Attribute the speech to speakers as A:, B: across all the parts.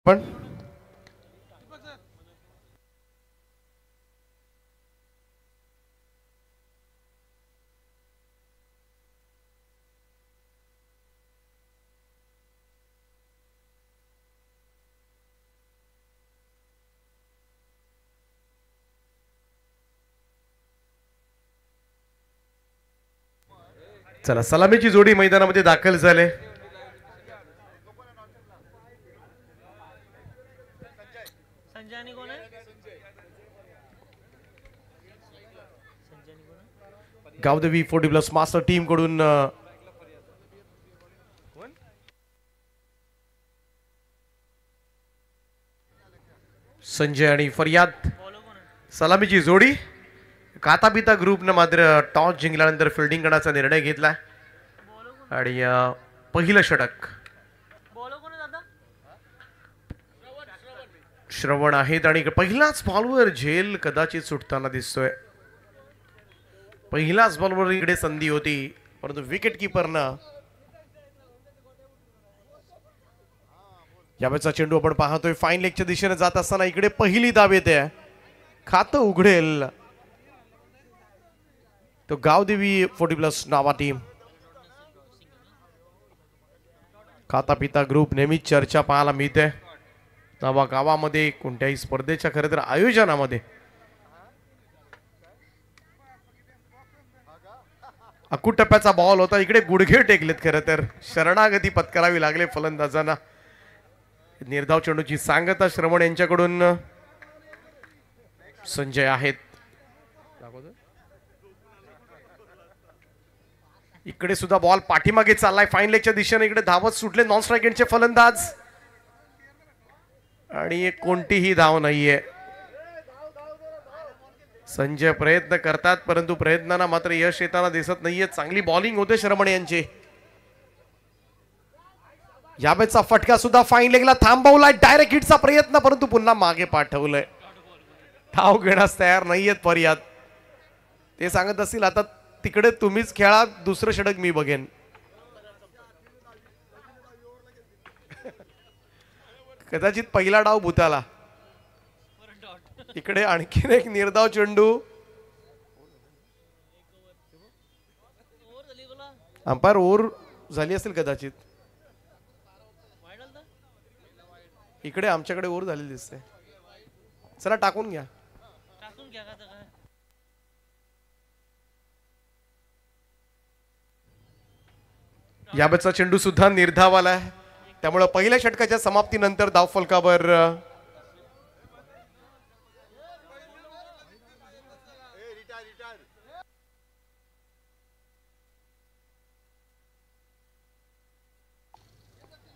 A: पण चला सलामीची जोडी मैदानामध्ये दाखल झाले. गावदेवी 40+ मास्टर टीम कडून संजय आणि फरियाद सलामीची जोडी. कातापिता ग्रुपनं मात्र टॉस जिंकल्यानंतर फिल्डिंग करण्याचा निर्णय घेतला आणि पहिलं षटक श्रवण आहेत आणि पहिलाच बॉलवर झेल कदाचित सुटताना दिसतोय. पहिलाच बॉलवर इकडे संधी होती परंतु विकेट किपरनं यावेळेचा चेंडू आपण पाहतोय फाईन लेगच्या दिशेने जात असताना इकडे पहिली धाव येते. खातं उघडेल तो गावदेवी 40+ नावा टीम. खाता पिता ग्रुप नेहमीच चर्चा पाहायला मिळते नावा गावामध्ये कोणत्याही स्पर्धेच्या खरं तर आयोजनामध्ये. अकूट टप्प्याचा बॉल होता इकडे गुडघे टेकलेत खरं तर शरणागती पत्करावी लागले फलंदाजांना. निर्धाव चेंडूची सांगता श्रवण यांच्याकडून संजय आहेत. इकडे सुद्धा बॉल पाठीमागे चाललाय फाईन लेगच्या दिशेने. इकडे धावत सुटले नॉन स्ट्राइक एंडचे फलंदाज आणि कोणतीही धाव नाहीये. संजय प्रयत्न करतात परंतु प्रयत्नांना मात्र यश येताना दिसत नाहीये. चांगली बॉलिंग होते श्रमण यांची. यावेळेचा फटका सुद्धा फाईन लेगला थांबवलाय. डायरेक्ट हिटचा प्रयत्न परंतु पुन्हा मागे पाठवलंय. धाव घेण्यास तयार नाहीयेत फरियाद. ते सांगत असतील आता तिकडे तुम्हीच खेळा दुसरं षटक मी बघेन. कदाचित पहिला डाव भूताला. इकडे आणखीन एक निर्धाव चेंडू. अंपायर ओव्हर झाली असेल कदाचित. इकडे आमच्याकडे ओव्हर झालेली दिसते. चला टाकून घ्या. याबतचा चेंडू सुद्धा निर्धाव आलाय त्यामुळे पहिल्या षटकाच्या समाप्तीनंतर धाव फलकावर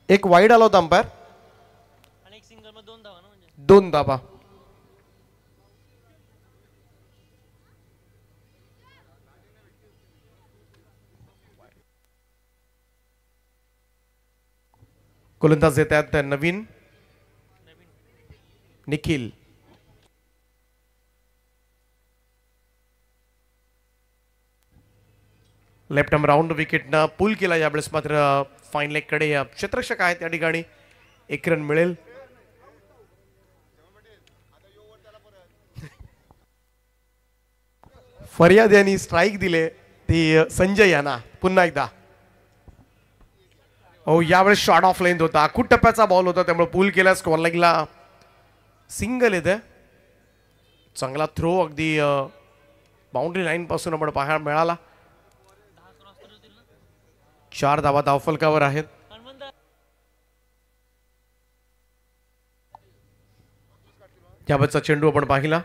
A: एक वाईड आला होता अंपायर. दोन धावा. गोलंदाज येतात नवीन निखिल. लेफ्ट आर्म राऊंड विकेटनं पुल केला. यावेळेस मात्र फाईन लेग कडे क्षेत्ररक्षक आहेत त्या ठिकाणी. एक रन मिळेल. फरियाद यांनी स्ट्राईक दिले ती संजय यांना पुन्हा एकदा. हो यावेळेस शॉर्ट ऑफ लेंथ होता. अकूट टप्प्याचा बॉल होता त्यामुळे पूल केला. स्कॉर लेगला सिंगल येते. चांगला थ्रो अगदी बाउंड्री लाईन पासून आपण पाहायला मिळाला. 4 धावा धावफलकावर आहेत. याबाबतचा चेंडू आपण पाहिला.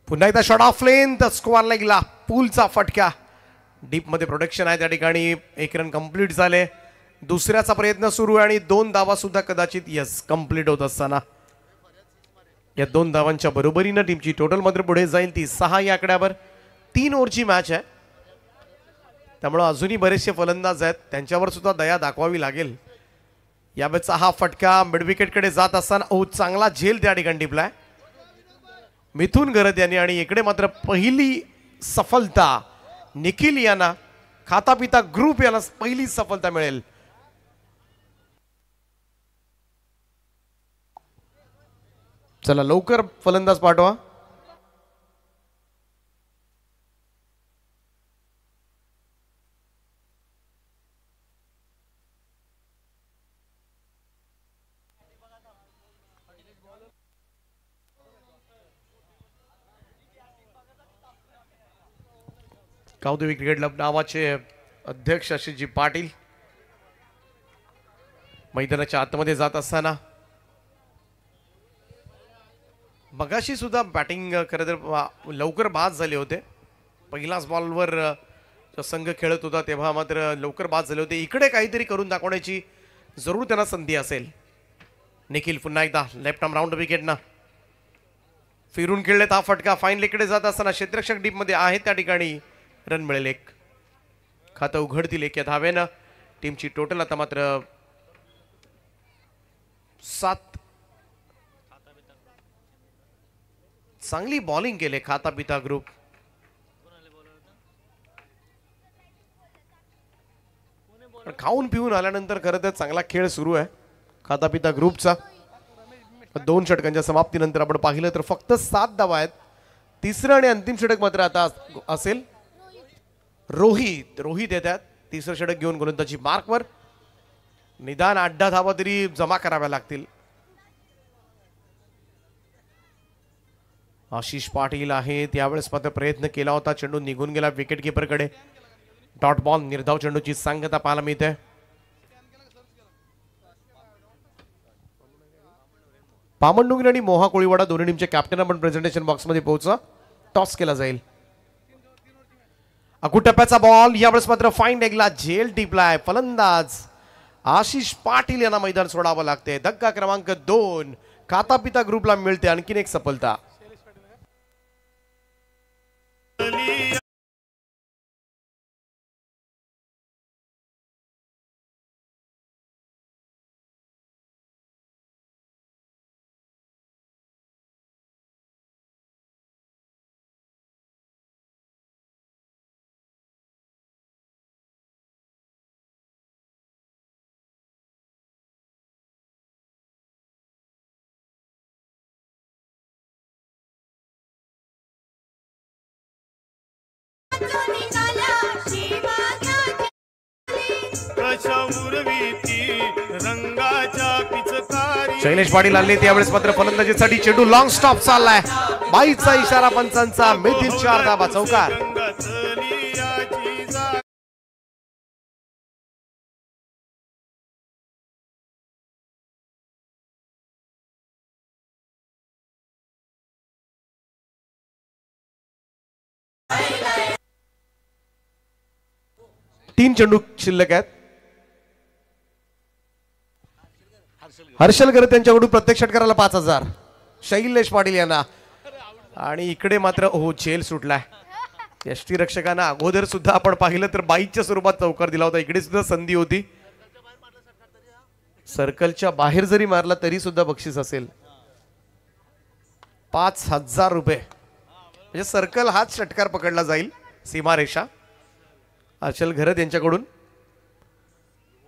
A: पुन्हा एकदा शॉट ऑफ लेंथ. स्क्वेअर लेगला पूलचा फटका. डीप मध्ये प्रोटेक्शन आहे त्या ठिकाणी. 1 रन कंप्लीट झाले. दुसऱ्याचा प्रयत्न सुरू आहे आणि 2 धावा सुद्धा कदाचित यस कंप्लीट होत असताना या 2 धावांच्या बरोबरीनं टीमची टोटल मात्र पुढे जाईल ती 6 या आकड्यावर. 3 ओव्हरची मॅच आहे त्यामुळे अजूनही बरेचसे फलंदाज आहेत त्यांच्यावर सुद्धा दया दाखवावी लागेल. यावेळेचा हा फटका मिड विकेट कडे जात असताना चांगला झेल त्या ठिकाणी टिपलाय मिथुन गरत यांनी. आणि इकडे मात्र पहिली सफलता निखिल यांना खाता पिता ग्रुप यांना पहिली सफलता मिळेल. चला लवकर फलंदाज पाठवा. कौतुबिक क्रिकेट क्लब नावाचे अध्यक्ष आशिषजी पाटील मैदानाच्या आतमध्ये जात असताना मगाशी सुद्धा बॅटिंग खरं तर लवकर बाद झाले होते. पहिलाच बॉलवर संघ खेळत होता तेव्हा मात्र लवकर बाद झाले होते. इकडे काहीतरी करून दाखवण्याची जरूर त्यांना संधी असेल. निखिल पुन्हा एकदा लेफ्ट आर्म राऊंड विकेटना फिरून खेळलेत. हा फटका फाईन लेकडे जात असताना क्षेत्ररक्षक डीप मध्ये आहे त्या ठिकाणी रन मिळेल. एक खातं उघडतील एक या धावेनं. टीमची टोटल आता मात्र 7. चांगली बॉलिंग केले खाता पिता ग्रुप. खाऊन पिऊन आल्यानंतर खरं तर चांगला खेळ सुरू आहे खाता पिता ग्रुपचा. 2 षटकांच्या समाप्तीनंतर आपण पाहिलं तर फक्त 7 धावा आहेत. तिसरं आणि अंतिम षटक मात्र आता असेल. रोहित येतात तिसरं षटक घेऊन गोलंदाजी मार्कवर. निदान 8 धावा तरी जमा कराव्या लागतील. आशिष पाटील आहे त्यावेळेस मात्र प्रयत्न केला होता. चेंडू निघून गेला विकेट कीपरकडे. डॉट बॉल निर्धाव चेंडूची सांगता पाहायला मिळते. पामंडुंगरी आणि मोहा कोळीवाडा दोन्ही टीमचे कॅप्टन आपण प्रेझेंटेशन बॉक्स मध्ये पोहोचा. टॉस केला जाईल. अकुटप्प्याचा बॉल यावेळेस मात्र फाईन लेगला झेल टिपलाय. फलंदाज आशिष पाटील यांना मैदान सोडावं लागते. धक्का क्रमांक 2 खाता पिता ग्रुपला मिळते आणखीन एक सफलता. शैलेश पाटील आले त्यावेळेस मात्र फलंदाजीसाठी चेंडू लॉंग स्टॉप चाललाय. बाईचा इशारा पंचांचा. मिळतील 4 धावा. चौकार. तीन चेंडू शिल्लक आहेत. हर्षल करत त्यांच्याकडून प्रत्येक षटकाराला 5,000 शैलेश पाटील यांना. आणि इकडे मात्र झेल सुटलाय. यष्टीरक्षकांना अगोदर सुद्धा आपण पाहिलं तर बाईच्या स्वरूपात चौकार दिला होता. इकडे सुद्धा संधी होती. सर्कलच्या बाहेर जरी मारला तरी सुद्धा बक्षीस असेल 5,000 रुपये. म्हणजे सर्कल हाच षटकार पकडला जाईल. सीमारेषा. हर्षल घरत यांच्याकडून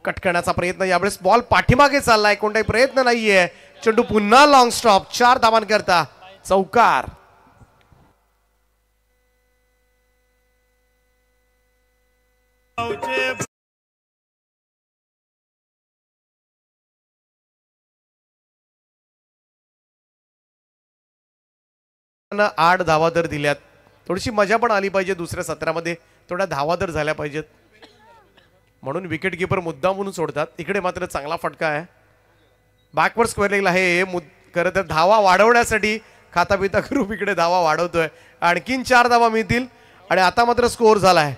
A: कट करण्याचा प्रयत्न. यावेळेस बॉल पाठीमागे चाललाय. कोणताही प्रयत्न नाहीये. चेंडू पुन्हा लॉंग स्टॉप. 4 धावांकरता चौकार. आठ धावा तर दिल्यात. थोडीशी मजा पण आली पाहिजे. दुसऱ्या सत्रामध्ये थोड्या धावा तर झाल्या पाहिजेत म्हणून विकेट कीपर मुद्दा म्हणून सोडतात. इकडे मात्र चांगला फटका आहे. बॅकवर्ड स्क्वेअर लेगला हे खरं तर धावा वाढवण्यासाठी खाता पिता ग्रुप इकडे धावा वाढवतोय. आणखीन 4 धावा मिळतील आणि आता मात्र स्कोर झालाय.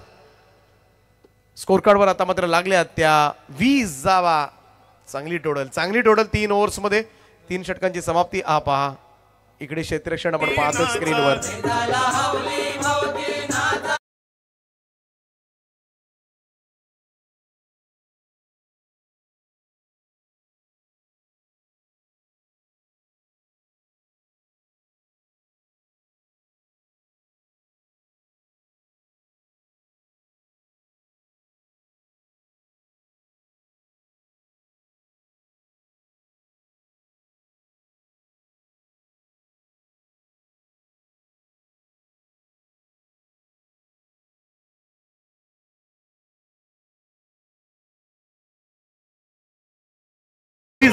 A: स्कोर कार्डवर आता मात्र लागल्या त्या 20 धावा. चांगली टोटल 3 ओव्हर्स मध्ये 3 षटकांची समाप्ती. पहा इकडे क्षेत्ररक्षण आपण पाहतो स्क्रीनवर.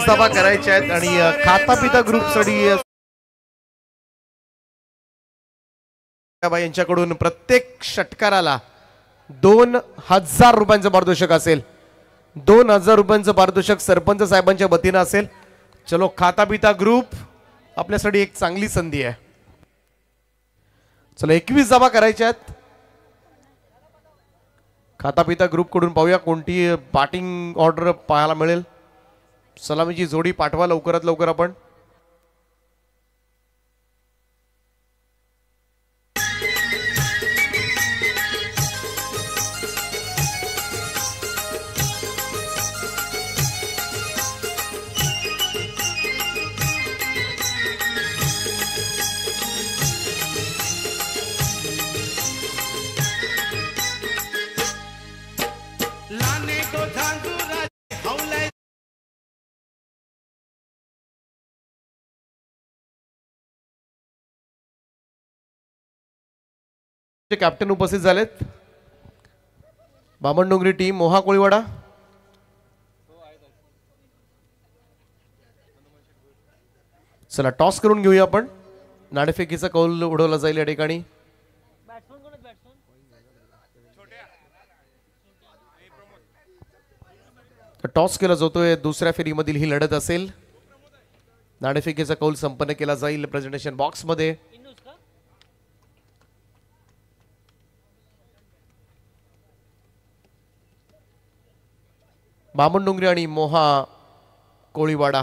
A: धावा करायच्या आहेत आणि खाता पिता ग्रुपसाठी यांच्याकडून प्रत्येक षटकाराला 2000 रुपयांचं पारितोषिक असेल. 2000 रुपयांचं पारितोषिक सरपंच साहेबांच्या वतीनं असेल. चलो खाता पिता ग्रुप आपल्यासाठी एक चांगली संधी आहे. चला 21 धावा करायच्या आहेत. खाता पिता ग्रुप कडून पाहूया कोणती बॅटिंग ऑर्डर पाहायला मिळेल. सलामीची जोडी पाठवा लवकरात लवकर आपण. कॅप्टन उपस्थित झालेत. बामणडोंगरी टीम मोहा कोळीवाडा. चला टॉस करून घेऊया आपण. नाणेफेकीचा कौल उडवला जाईल या ठिकाणी. टॉस केला जातोय. दुसऱ्या फेरीमधील ही लढत असेल. नाणेफेकीचा कौल संपन्न केला जाईल प्रेझेंटेशन बॉक्स मध्ये. बामणडोंगरी आणि मोहा कोळीवाडा.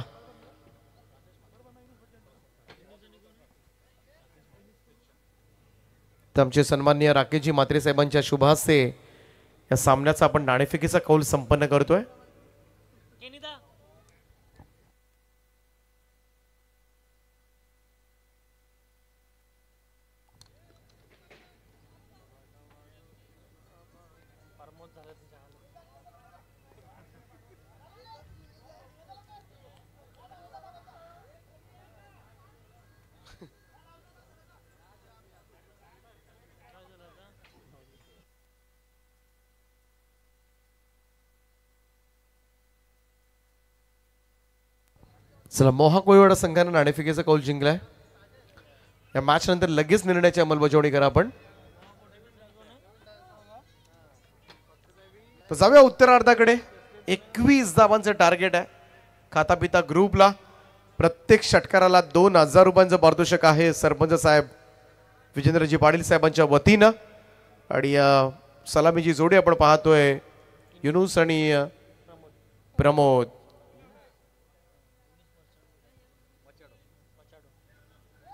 A: तर आमचे सन्माननीय राकेशजी म्हात्रे साहेबांच्या शुभ हस्ते या सामन्याचा आपण नाणेफेकीचा कौल संपन्न करतोय. चला मोहा कोळीवाडा संघाने नाणेफेकीचा कौल जिंकलाय. या मॅच नंतर लगेच निर्णयाची अंमलबजावणी करा आपण. तर जाऊया उत्तरार्धाकडे. 21 धावांचं टार्गेट आहे खाता पिता ग्रुपला. प्रत्येक षटकाराला 2000 रुपयांचं पारितोषिक आहे सरपंच साहेब विजेंद्रजी पाटील साहेबांच्या वतीनं. आणि सलामीची जोडी आपण पाहतोय युनुस आणि प्रमोद.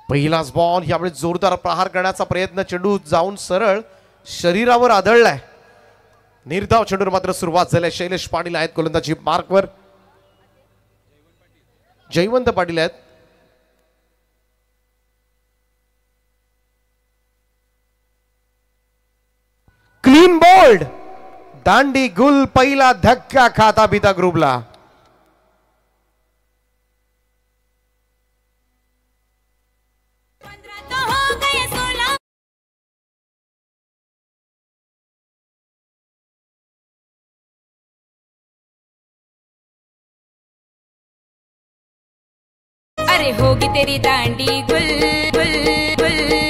A: पहिलाच बॉल यावेळी जोरदार प्रहार करण्याचा प्रयत्न. चेंडू जाऊन सरळ शरीरावर आदळलाय. निर्धाव चेंडूवर मात्र सुरुवात झाली. शैलेश पाटील आहेत गोलंदाजी मार्कवर. जयवंत पाटील आहेत. Clean bowled. दांडी गुल. पहिला धक्का खाता पिता ग्रुपला.
B: अरे होगी तेरी दांडी गुल गुल गुल.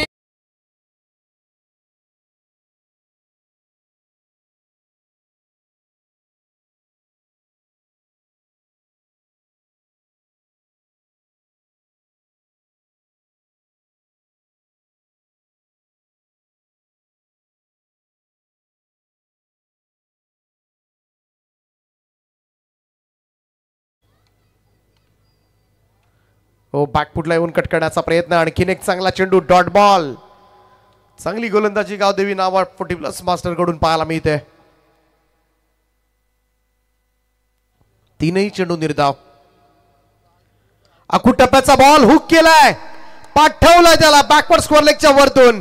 A: हो बॅकफुटला येऊन कट करण्याचा प्रयत्न. आणखीन एक चांगला चेंडू. Dot ball. चांगली गोलंदाजी गावदेवी नावा 40+ मास्टर कडून पाहायला मिळते. तीनही चेंडू निर्धाव. अखूट टप्प्याचा बॉल हुक केलाय. पाठवलाय त्याला बॅकवर्ड स्क्वेअर लेगच्या वरतून.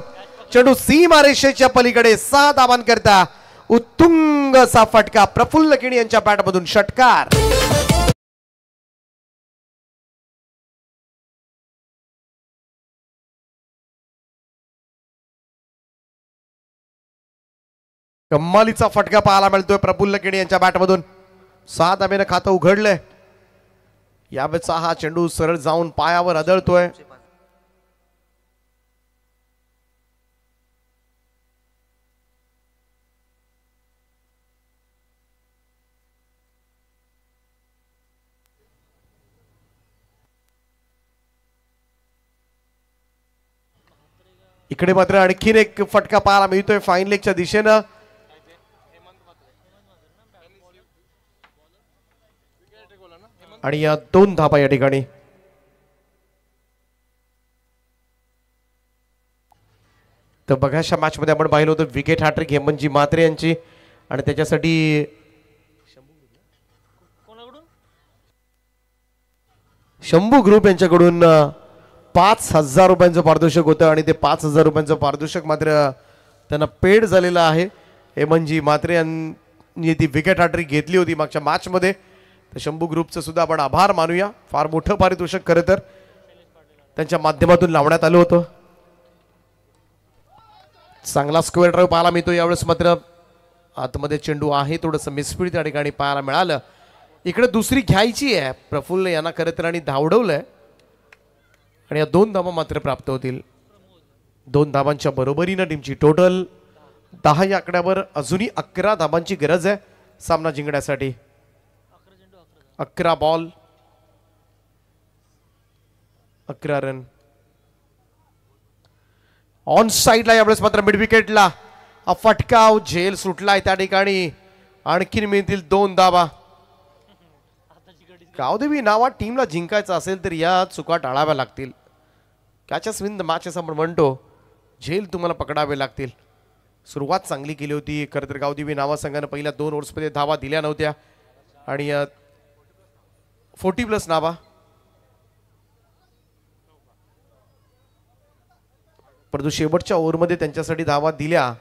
A: चेंडू सीमारेषेच्या पलीकडे 6 धावांकरता उत्तुंग असा फटका. प्रफुल्ल केणी यांच्या बॅटमधून षटकार. कम्मालीचा फटका पाहायला मिळतोय प्रफुल्ल केणी यांच्या बॅटमधून. 6 धाब्याने खातं उघडलंय. यावेळेचा हा चेंडू सरळ जाऊन पायावर आदळतोय. इकडे मात्र आणखीन एक फटका पाहायला मिळतोय फाईन लेगच्या दिशेनं. आणि या 2 धाबा या ठिकाणी. तर बघाशा मॅच मध्ये आपण पाहिलं होतं विकेट हॅट्रिक हेमंतजी म्हात्रे यांची आणि त्याच्यासाठी शंभू ग्रुप यांच्याकडून 5,000 रुपयांचं पारितोषिक होतं आणि ते 5,000 रुपयांचं पारितोषिक मात्र त्यांना पेड झालेलं आहे. हेमंतजी म्हात्रे यांनी ती विकेट हॅट्रिक घेतली होती मागच्या मॅच मध्ये. तर शंभू ग्रुपचं सुद्धा आपण आभार मानूया. फार मोठं पारितोषिक खरं तर त्यांच्या माध्यमातून लावण्यात आलं होतं. चांगला स्क्वेअर ड्राईव्ह पाहायला मिळतो यावेळेस. मात्र आतमध्ये चेंडू आहे, थोडंसं मिसफीड त्या ठिकाणी पाहायला मिळालं. इकडे दुसरी घ्यायची आहे प्रफुल्ल यांना खरं तर आणि धावडवलंय आणि या 2 धाबा मात्र प्राप्त होतील. 2 धाबांच्या बरोबरीनं टीमची टोटल 10 या आकड्यावर अजूनही 11 धाबांची गरज आहे सामना जिंकण्यासाठी. 11 बॉल 11 रन. ऑन साइडला यावेळेस मात्र मिड विकेटला फटकाव झेल सुटलाय त्या ठिकाणी. आणखीन मिळतील 2 धाबा. गावदेवी नावा टीमला जिंकायचं असेल तर या चुका टाळाव्या लागतील. कॅचेस विन द मॅच असं आपण म्हणतो. झेल तुम्हाला पकडावे लागतील. सुरुवात चांगली केली होती खरं तर गावदेवी नावा संघानं. पहिल्या 2 ओव्हर्समध्ये धावा दिल्या नव्हत्या आणि 40+ नावा. परंतु शेवटच्या ओव्हरमध्ये त्यांच्यासाठी धावा दिल्या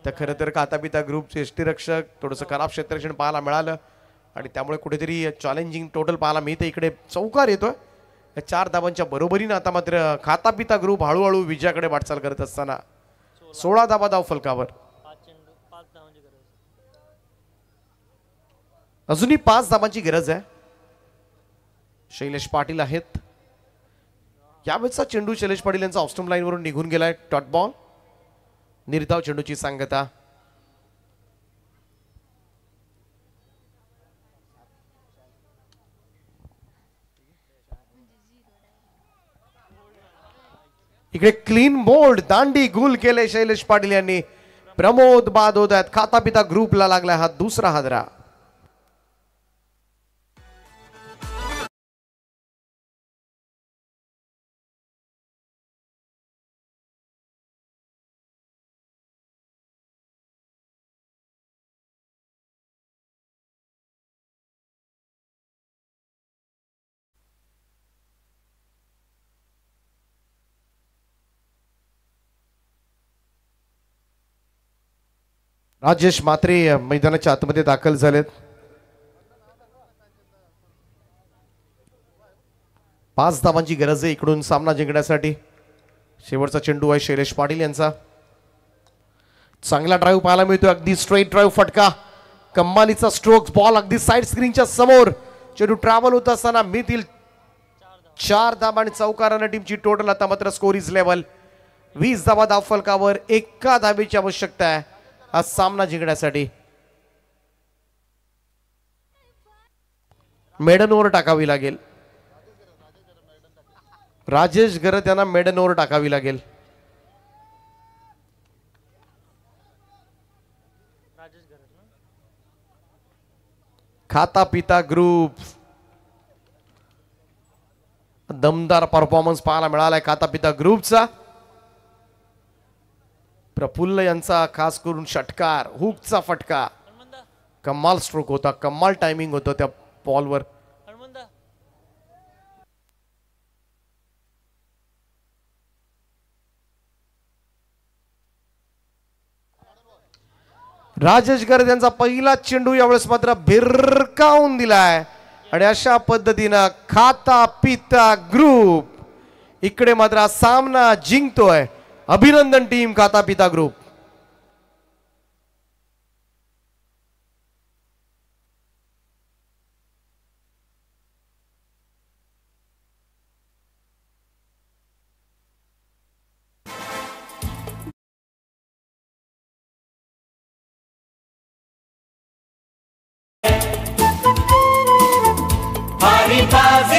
A: तर खरं तर कातापिता ग्रुपचे यष्टीरक्षक थोडंसं खराब क्षेत्ररक्षण पाहायला मिळालं आणि त्यामुळे कुठेतरी चॅलेंजिंग टोटल पाहायला मिळते. इकडे चौकार येतोय 4 धाबांच्या बरोबरीनं. आता मात्र खातापिता ग्रुप हळूहळू विजयाकडे वाटचाल करत असताना 16 धाबा धाव फलकावर. अजूनही 5 धाबांची गरज आहे. शैलेश पाटील आहेत. यावेळेचा चेंडू शैलेश पाटील यांचा ऑफस्टंप लाईनवरून निघून गेलाय. Dot ball. निर्धाव चेंडूची सांगता. इकडे क्लीन बोल्ड दांडी गुल केले शैलेश पाटील यांनी. प्रमोद बाद होत आहेत. खातापिता ग्रुपला लागला हा दुसरा हादरा. राजेश म्हात्रे मैदानाच्या आतमध्ये दाखल झालेत. 5 धावांची गरज आहे इकडून सामना जिंकण्यासाठी. शेवटचा चेंडू आहे शैलेश पाटील यांचा. चांगला ड्राईव्ह पाहायला मिळतो. अगदी स्ट्रेट ड्राईव्ह फटका. कम्मालीचा स्ट्रोक्स. बॉल अगदी साइड स्क्रीनच्या समोर. चेंडू ट्रॅव्हल होत असताना मिळतील 4 धाबा आणि चौकारानं टीमची टोटल आता मात्र स्कोर इज लेवल. 20 धाबा धाव फलकावर. 1 धाबेची आवश्यकता आहे हा सामना जिंकण्यासाठी. मेडन ओव्हर टाकावी लागेल. राजेश गरत यांना मेडन ओव्हर टाकावी लागेल. खाता पिता ग्रुप दमदार परफॉर्मन्स पाहायला मिळालाय खाता पिता ग्रुपचा. प्रफुल्ल यांचा खास करून षटकार. हुकचा फटका. कमाल स्ट्रोक होता. कमाल टायमिंग होतं त्या बॉलवर. राजेश गर्द यांचा पहिला चेंडू यावेळेस मात्र भिरकावून दिलाय आणि अशा पद्धतीनं खाता पिता ग्रुप इकडे मात्र सामना जिंकतोय. अभिनंदन टीम खाता पिता ग्रुप.
C: बाजी